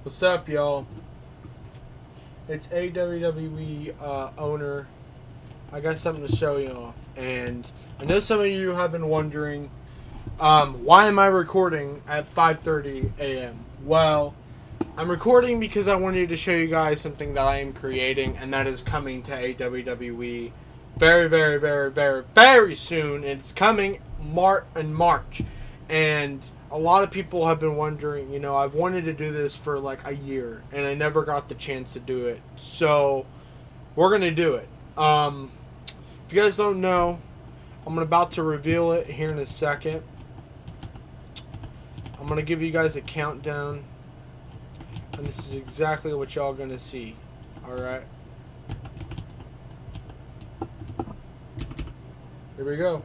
What's up, y'all? It's AWWE owner. I got something to show y'all, and I know some of you have been wondering, why am I recording at 5:30 a.m.? Well, I'm recording because I wanted to show you guys something that I am creating, and that is coming to AWWE very, very, very, very, very soon. It's coming in March, and a lot of people have been wondering. I've wanted to do this for like a year, and I never got the chance to do it. So we're gonna do it. If you guys don't know, I'm about to reveal it here in a second. I'm gonna give you guys a countdown. And this is exactly what y'all gonna see. Alright. Here we go.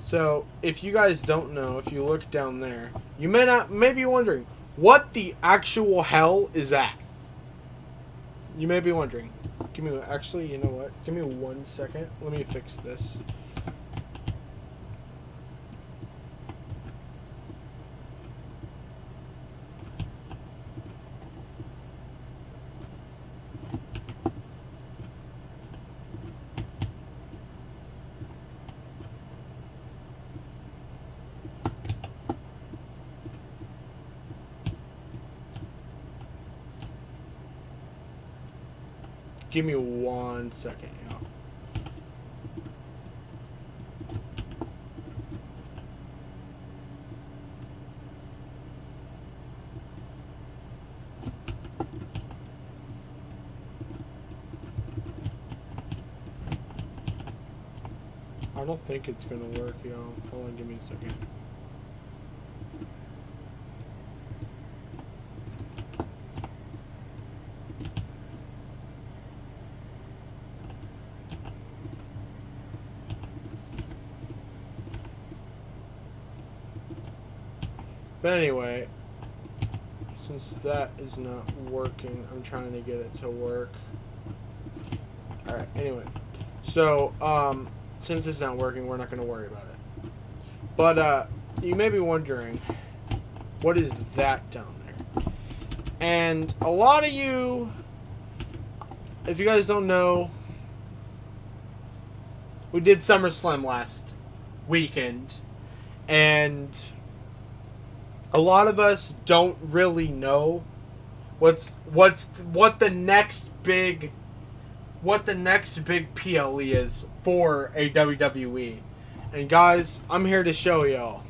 So, if you guys don't know, if you look down there, you may be wondering, what the actual hell is that? You may be wondering. Actually, you know what? Give me 1 second. Let me fix this. Give me 1 second, y'all. I don't think it's gonna work, y'all. Hold on, give me a second. But anyway, since that is not working, I'm trying to get it to work. Alright, anyway. So, since it's not working, we're not going to worry about it. But, you may be wondering, what is that down there? And a lot of you, if you guys don't know, we did SummerSlam last weekend. And a lot of us don't really know what the next big PLE is for a WWE. And guys, I'm here to show y'all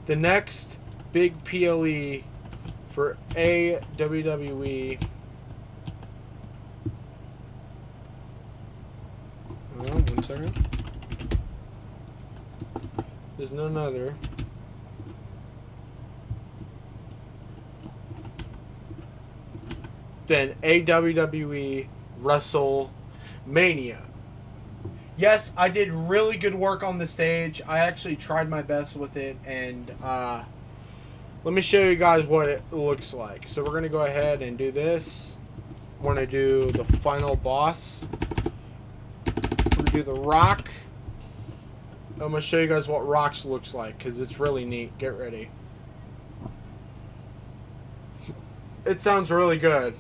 the next big PLE for a WWE. Hold on 1 second. There's none other than a WWE WrestleMania. Yes, I did really good work on the stage. I actually tried my best with it, and let me show you guys what it looks like. So we're going to go ahead and do this. We're going to do the final boss. We're going to do the Rock. I'm going to show you guys what Rock's looks like, because it's really neat. Get ready. It sounds really good.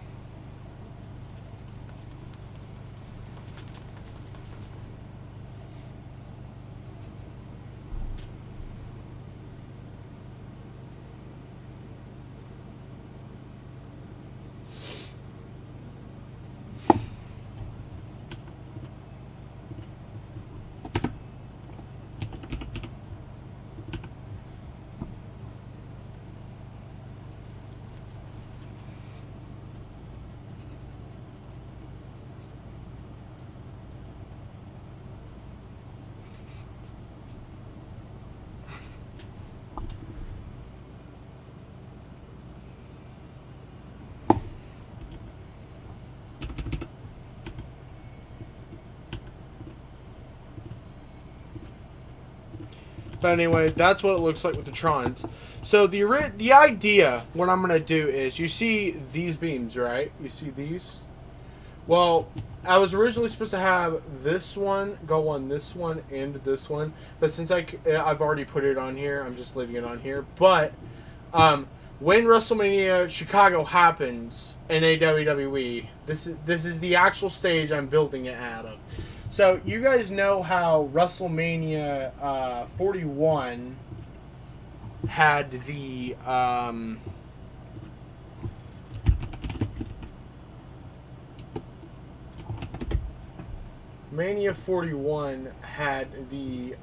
But anyway, that's what it looks like with the Trons. So the idea, what I'm going to do is, you see these beams, right? You see these? Well, I was originally supposed to have this one go on this one and this one, but since I've already put it on here, I'm just leaving it on here. But um, when WrestleMania Chicago happens in WWE, this is the actual stage I'm building it out of. So you guys know how WrestleMania 41 had the Mania 41 had the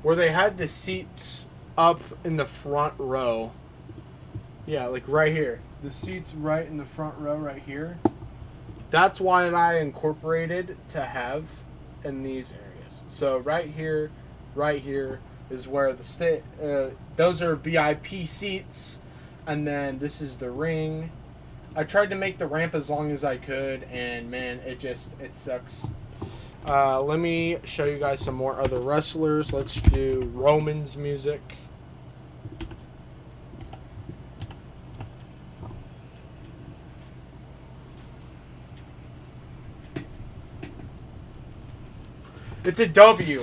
where they had the seats up in the front row. Yeah, like right here. The seats right in the front row right here. That's why I incorporated to have in these areas. So right here is where those are VIP seats, and then this is the ring. I tried to make the ramp as long as I could, and man, it sucks. Let me show you guys some more other wrestlers. Let's do Roman's music. It's a W.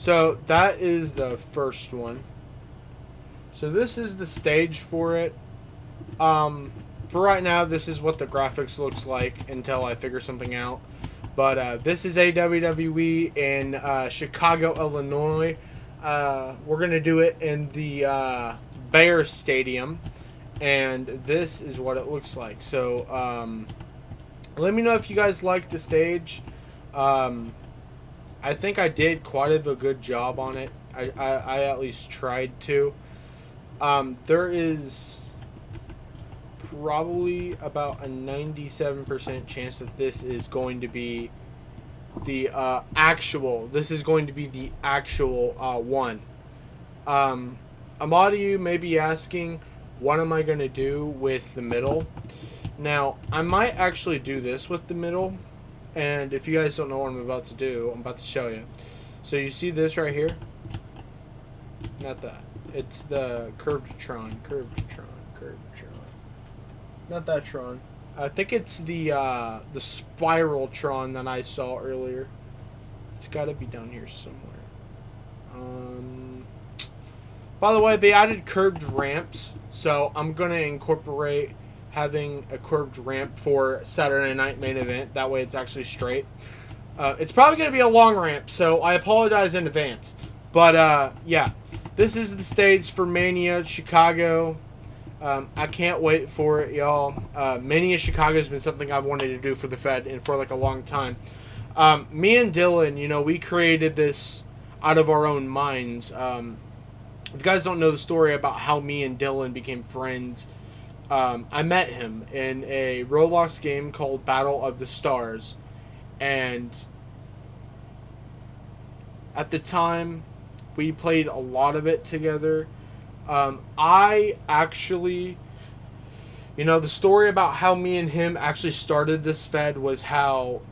So that is the first one. So this is the stage for it. For right now, this is what the graphics looks like until I figure something out. But this is a WWE in Chicago, Illinois. We're going to do it in the Bear Stadium. And this is what it looks like. So let me know if you guys like the stage. I think I did quite a good job on it. I at least tried to. There is probably about a 97% chance that this is going to be the actual. This is going to be the actual one. A lot of you may be asking, what am I going to do with the middle? Now, I might actually do this with the middle. And if you guys don't know what I'm about to do, I'm about to show you. So you see this right here? Not that. It's the curved Tron. Not that Tron. I think it's the spiral Tron that I saw earlier. It's got to be down here somewhere. By the way, they added curved ramps, so I'm going to incorporate having a curved ramp for Saturday Night Main Event. That way it's actually straight. It's probably going to be a long ramp, so I apologize in advance. But, yeah, this is the stage for Mania Chicago. I can't wait for it, y'all. Mania Chicago has been something I've wanted to do for the Fed and for like a long time. Me and Dylan, we created this out of our own minds. If you guys don't know the story about how me and Dylan became friends, I met him in a Roblox game called Battle of the Stars. And at the time, we played a lot of it together. I actually, the story about how me and him actually started this Fed was how,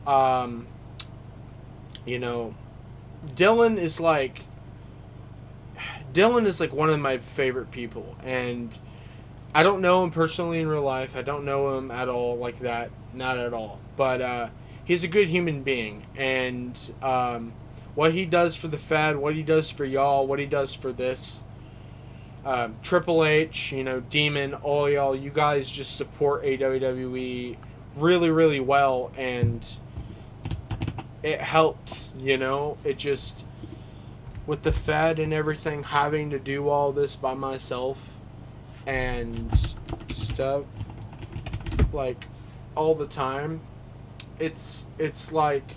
Dylan is like one of my favorite people, and I don't know him personally in real life. I don't know him at all like that, not at all. But he's a good human being, and what he does for the Fed, what he does for y'all, what he does for this, Triple H, Demon, all y'all, you guys just support WWE really, really well, and it helps, it just, with the Fed and everything, having to do all this by myself and stuff, like, all the time, it's like,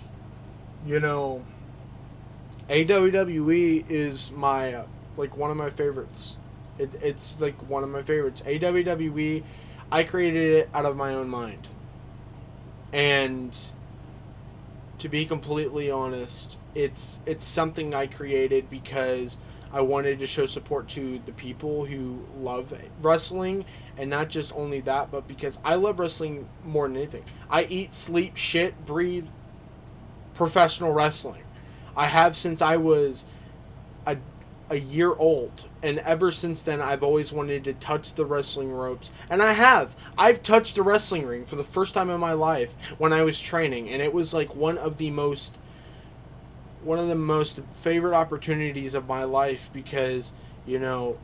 you know, AWWE is my like one of my favorites. It's like one of my favorites. AWWE, I created it out of my own mind. And to be completely honest, it's something I created because I wanted to show support to the people who love wrestling, and not just only that, but because I love wrestling more than anything. I eat, sleep, shit, breathe professional wrestling. I have since I was a, a year old, and ever since then I've always wanted to touch the wrestling ropes, and I have. I've touched a wrestling ring for the first time in my life when I was training, and it was like one of the most favorite opportunities of my life because, you know,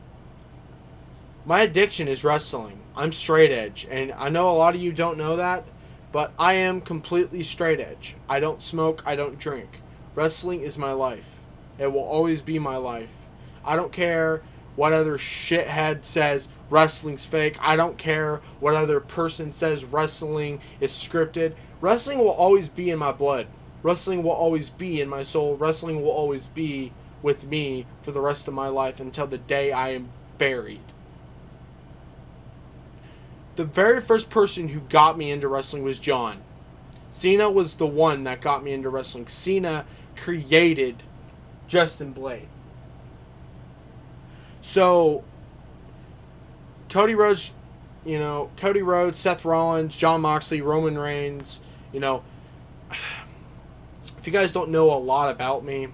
my addiction is wrestling. I'm straight edge, and I know a lot of you don't know that, but I am completely straight edge. I don't smoke, I don't drink. Wrestling is my life. It will always be my life. I don't care what other shithead says wrestling's fake. I don't care what other person says wrestling is scripted. Wrestling will always be in my blood. Wrestling will always be in my soul. Wrestling will always be with me for the rest of my life until the day I am buried. The very first person who got me into wrestling was John. Cena was the one that got me into wrestling. Cena created Justin Blade. So, Cody Rhodes, Seth Rollins, Jon Moxley, Roman Reigns, if you guys don't know a lot about me,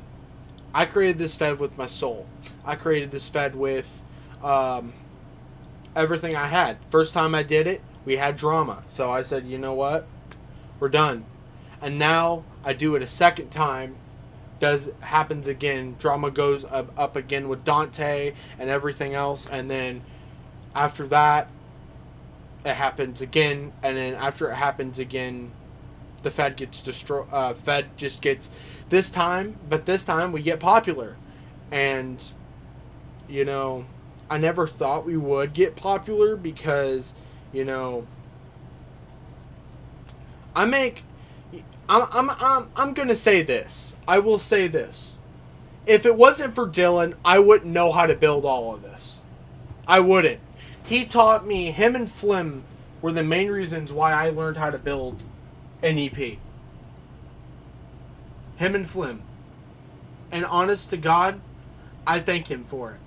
I created this Fed with my soul. I created this Fed with everything I had. First time I did it, we had drama. So I said, you know what? We're done. And now I do it a second time. Happens again. Drama goes up again with Dante and everything else. And then after that, it happens again. And then after it happens again, the Fed gets destroyed. Fed just gets this time we get popular. And, I never thought we would get popular because, I'm gonna say this. I will say this. If it wasn't for Dylan, I wouldn't know how to build all of this. I wouldn't. He taught me. Him and Flim were the main reasons why I learned how to build an EP. Him and Flim. And honest to God, I thank him for it.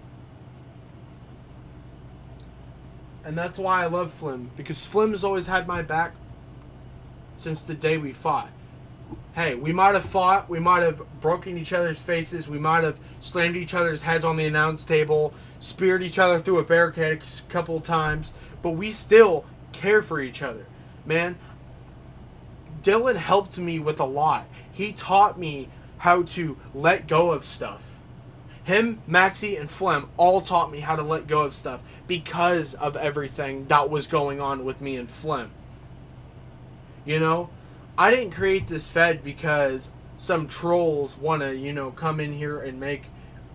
And that's why I love Flim. Because Flim has always had my back since the day we fought. Hey, we might have fought. We might have broken each other's faces. We might have slammed each other's heads on the announce table. Speared each other through a barricade a couple of times. But we still care for each other. Man, Dylan helped me with a lot. He taught me how to let go of stuff. Him, Maxie, and Flem all taught me how to let go of stuff because of everything that was going on with me and Flem. I didn't create this Fed because some trolls want to, come in here and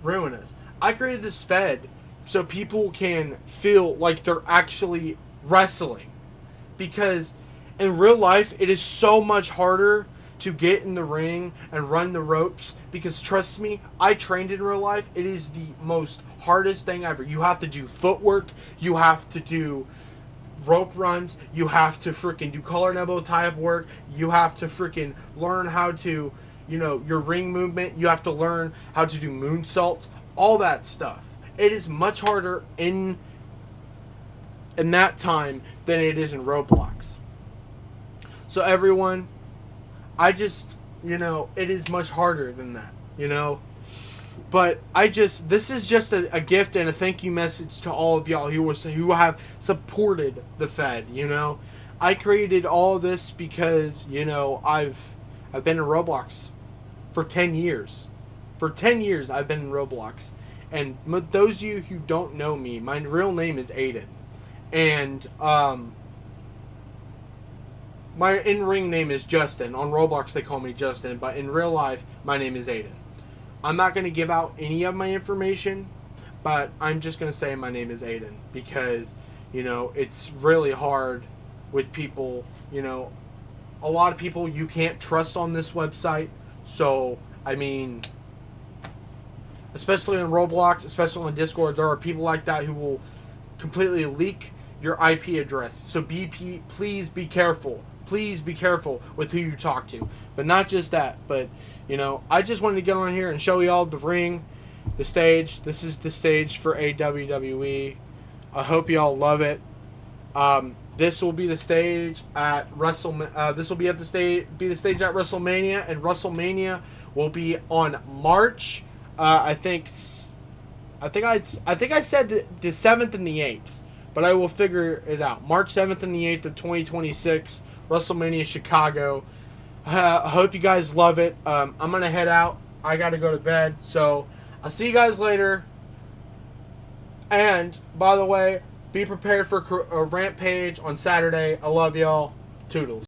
ruin us. I created this Fed so people can feel like they're actually wrestling. Because in real life, it is so much harder to get in the ring and run the ropes. Because trust me, I trained in real life. It is the most hardest thing ever. You have to do footwork. You have to do rope runs. You have to freaking do collar and elbow tie-up work. You have to freaking learn how to, your ring movement. You have to learn how to do moonsaults. All that stuff. It is much harder in that time than it is in Roblox. So everyone, I just, it is much harder than that, But this is just a gift and a thank you message to all of y'all who have supported the Fed, I created all this because, I've been in Roblox for 10 years. For 10 years I've been in Roblox. And those of you who don't know me, my real name is Aiden. And, my in-ring name is Justin. On Roblox they call me Justin, but in real life my name is Aiden. I'm not going to give out any of my information, but I'm just going to say my name is Aiden because, it's really hard with people, a lot of people you can't trust on this website. So, I mean, especially in Roblox, especially on Discord, there are people like that who will completely leak your IP address. So please be careful. Please be careful with who you talk to. But not just that, but I just wanted to get on here and show y'all the ring, the stage. This is the stage for AWWE. I hope y'all love it. This will be the stage at This will be at the stage at WrestleMania, and WrestleMania will be on March. I think I said the 7th and the 8th, but I will figure it out. March 7th and the 8th of 2026, WrestleMania Chicago. I hope you guys love it. I'm gonna head out. I gotta go to bed, so I'll see you guys later. And by the way, be prepared for a Rampage on Saturday. I love y'all. Toodles.